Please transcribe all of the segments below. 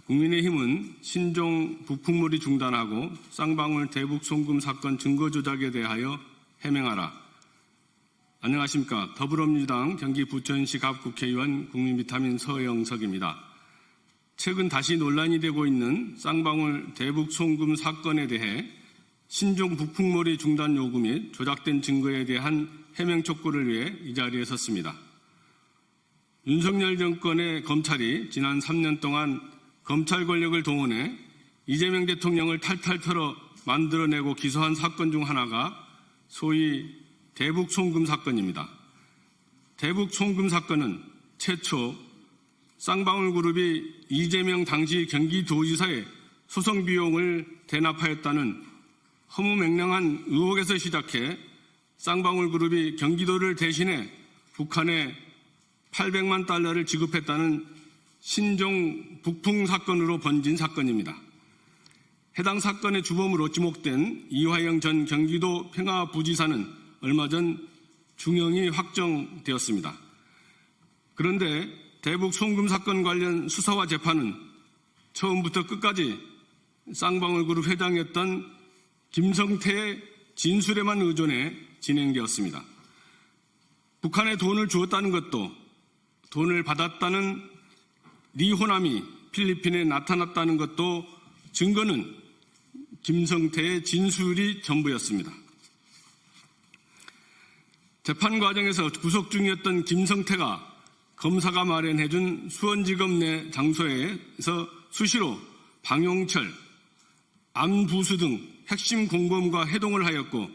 국민의힘은 신종 북풍몰이 중단하고 쌍방울 대북 송금 사건 증거 조작에 대하여 해명하라. 안녕하십니까. 더불어민주당 경기 부천시 갑국회의원 국민비타민 서영석입니다. 최근 다시 논란이 되고 있는 쌍방울 대북 송금 사건에 대해 신종 북풍몰이 중단 요구 및 조작된 증거에 대한 해명 촉구를 위해 이 자리에 섰습니다. 윤석열 정권의 검찰이 지난 3년 동안 검찰 권력을 동원해 이재명 대통령을 탈탈 털어 만들어내고 기소한 사건 중 하나가 소위 대북 송금 사건입니다. 대북 송금 사건은 최초 쌍방울 그룹이 이재명 당시 경기도지사의 소송 비용을 대납하였다는 허무맹랑한 의혹에서 시작해 쌍방울 그룹이 경기도를 대신해 북한에 800만 달러를 지급했다는 신종 북풍 사건으로 번진 사건입니다. 해당 사건의 주범으로 지목된 이화영 전 경기도 평화부지사는 얼마 전 중형이 확정되었습니다. 그런데 대북 송금 사건 관련 수사와 재판은 처음부터 끝까지 쌍방울 그룹 회장이었던 김성태의 진술에만 의존해 진행되었습니다. 북한에 돈을 주었다는 것도 돈을 받았다는 리호남이 필리핀에 나타났다는 것도 증거는 김성태의 진술이 전부였습니다. 재판 과정에서 구속 중이었던 김성태가 검사가 마련해준 수원지검 내 장소에서 수시로 방용철, 안부수 등 핵심 공범과 회동을 하였고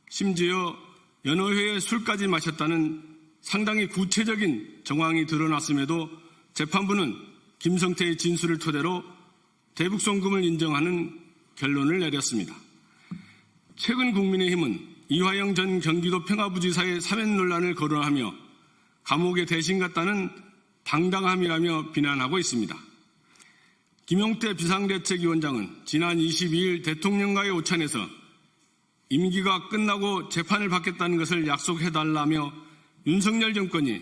심지어 여러 회의 술까지 마셨다는 상당히 구체적인 정황이 드러났음에도 재판부는 김성태의 진술을 토대로 대북 송금을 인정하는 결론을 내렸습니다. 최근 국민의힘은 이화영 전 경기도 평화부지사의 사면 논란을 거론하며 감옥에 대신 갔다는 당당함이라며 비난하고 있습니다. 김용태 비상대책위원장은 지난 22일 대통령과의 오찬에서 임기가 끝나고 재판을 받겠다는 것을 약속해달라며 윤석열 정권이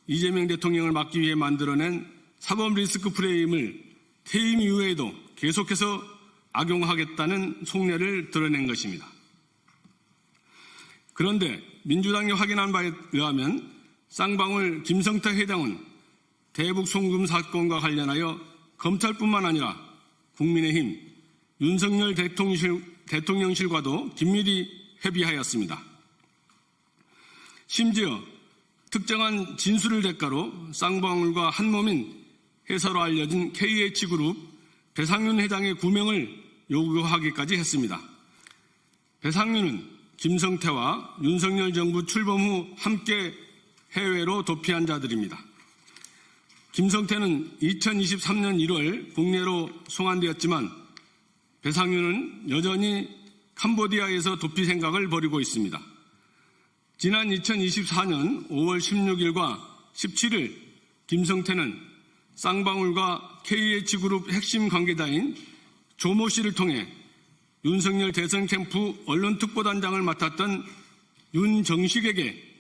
이재명 대통령을 막기 위해 만들어낸 사법 리스크 프레임을 퇴임 이후에도 계속해서 악용하겠다는 속내를 드러낸 것입니다. 그런데 민주당이 확인한 바에 의하면 쌍방울 김성태 회장은 대북 송금 사건과 관련하여 검찰뿐만 아니라 국민의힘, 윤석열 대통령실과도 긴밀히 협의하였습니다. 심지어 특정한 진술을 대가로 쌍방울과 한몸인 회사로 알려진 KH그룹 배상윤 회장의 구명을 요구하기까지 했습니다. 배상윤은 김성태와 윤석열 정부 출범 후 함께 해외로 도피한 자들입니다. 김성태는 2023년 1월 국내로 송환되었지만 배상윤은 여전히 캄보디아에서 도피 생각을 벌이고 있습니다. 지난 2024년 5월 16일과 17일 김성태는 쌍방울과 KH그룹 핵심 관계자인 조모 씨를 통해 윤석열 대선 캠프 언론특보단장을 맡았던 윤정식에게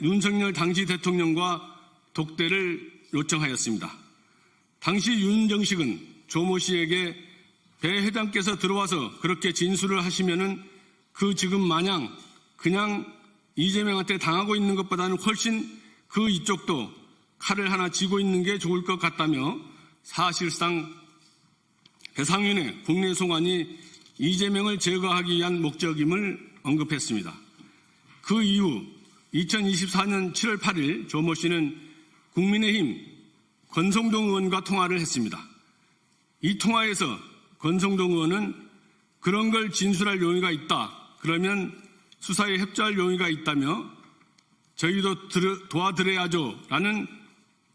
윤석열 당시 대통령과 독대를 요청하였습니다. 당시 윤정식은 조모 씨에게 배 회장께서 들어와서 그렇게 진술을 하시면은 그 지금 마냥 그냥 이재명한테 당하고 있는 것보다는 훨씬 그 이쪽도 칼을 하나 쥐고 있는 게 좋을 것 같다며 사실상 배상윤의 국내 송환이 이재명을 제거하기 위한 목적임을 언급했습니다. 그 이후 2024년 7월 8일 조모 씨는 국민의힘 권성동 의원과 통화를 했습니다. 이 통화에서 권성동 의원은 그런 걸 진술할 용의가 있다. 그러면 수사에 협조할 용의가 있다며 저희도 도와드려야죠 라는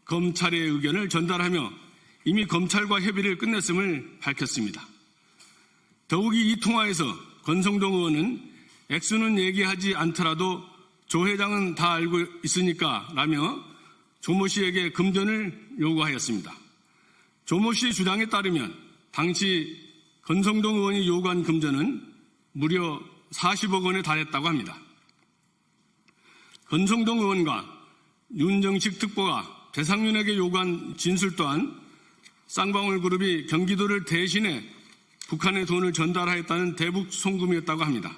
검찰의 의견을 전달하며 이미 검찰과 협의를 끝냈음을 밝혔습니다. 더욱이 이 통화에서 권성동 의원은 액수는 얘기하지 않더라도 조 회장은 다 알고 있으니까 라며 조모 씨에게 금전을 요구하였습니다. 조모 씨 주장에 따르면 당시 권성동 의원이 요구한 금전은 무려 40억 원에 달했다고 합니다. 권성동 의원과 윤정식 특보가 배상윤에게 요구한 진술 또한 쌍방울 그룹이 경기도를 대신해 북한에 돈을 전달하였다는 대북 송금이었다고 합니다.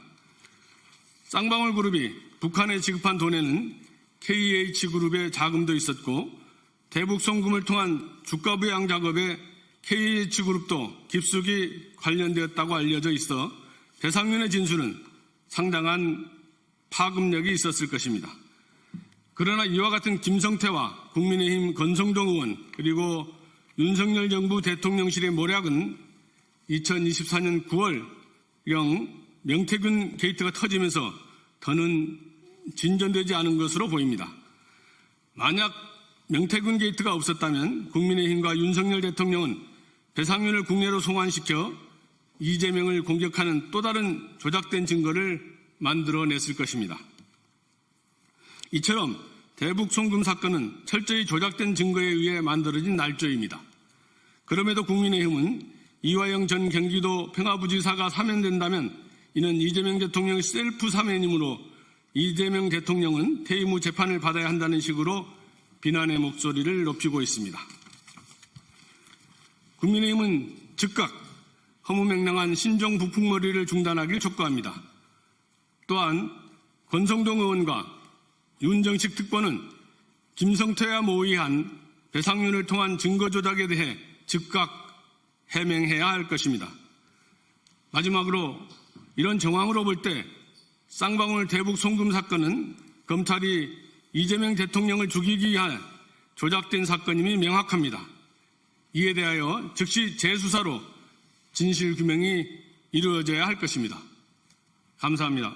쌍방울 그룹이 북한에 지급한 돈에는 KH그룹의 자금도 있었고 대북 송금을 통한 주가 부양 작업에 KH그룹도 깊숙이 관련되었다고 알려져 있어 배상윤의 진술은 상당한 파급력이 있었을 것입니다. 그러나 이와 같은 김성태와 국민의힘 권성동 의원 그리고 윤석열 정부 대통령실의 모략은 2024년 9월경 명태균 게이트가 터지면서 더는 진전되지 않은 것으로 보입니다. 만약 명태균 게이트가 없었다면 국민의힘과 윤석열 대통령은 배상윤을 국내로 송환시켜 이재명을 공격하는 또 다른 조작된 증거를 만들어냈을 것입니다. 이처럼 대북 송금 사건은 철저히 조작된 증거에 의해 만들어진 날조입니다. 그럼에도 국민의힘은 이화영 전 경기도 평화부지사가 사면된다면 이는 이재명 대통령의 셀프 사면이므로 이재명 대통령은 퇴임 후 재판을 받아야 한다는 식으로 비난의 목소리를 높이고 있습니다. 국민의힘은 즉각 허무맹랑한 신종 부풍머리를 중단하길 촉구합니다. 또한 권성동 의원과 윤정식 특보는 김성태와 모의한 배상윤을 통한 증거 조작에 대해 즉각 해명해야 할 것입니다. 마지막으로 이런 정황으로 볼 때 쌍방울 대북 송금 사건은 검찰이 이재명 대통령을 죽이기 위한 조작된 사건임이 명확합니다. 이에 대하여 즉시 재수사로 진실규명이 이루어져야 할 것입니다. 감사합니다.